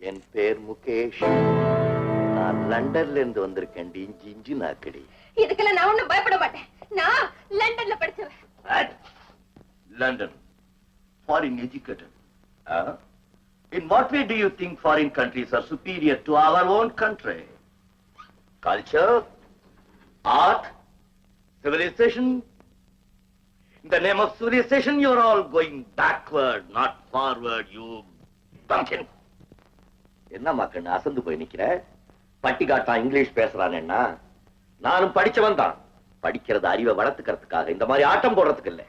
என் பேர் முகேஷ். நான் லண்டன்ல இருந்து வந்திருக்கேன். இஞ்சி இஞ்சி நாக்கடி. இதுக்கெல்லாம் நான் ஒண்ணும் பயப்பட மாட்டேன். நான் லண்டன்ல படிச்சவன். London foreign educated. In what way do you think foreign countries are superior to our own country? Culture, art, civilization. In the name of civilization, you're all going backward, not forward, you bumpkin. என்னம்மா கண்ணு அசந்து போய் நிக்கிற? பட்டி காட்டான் English பேசுறானேன்னா நானும் படிச்சவன் தான். படிக்கிறது அறிவை வளர்த்துக்கிறதுக்காக, இந்த மாதிரி ஆட்டம் போடுறதுக்கு இல்ல.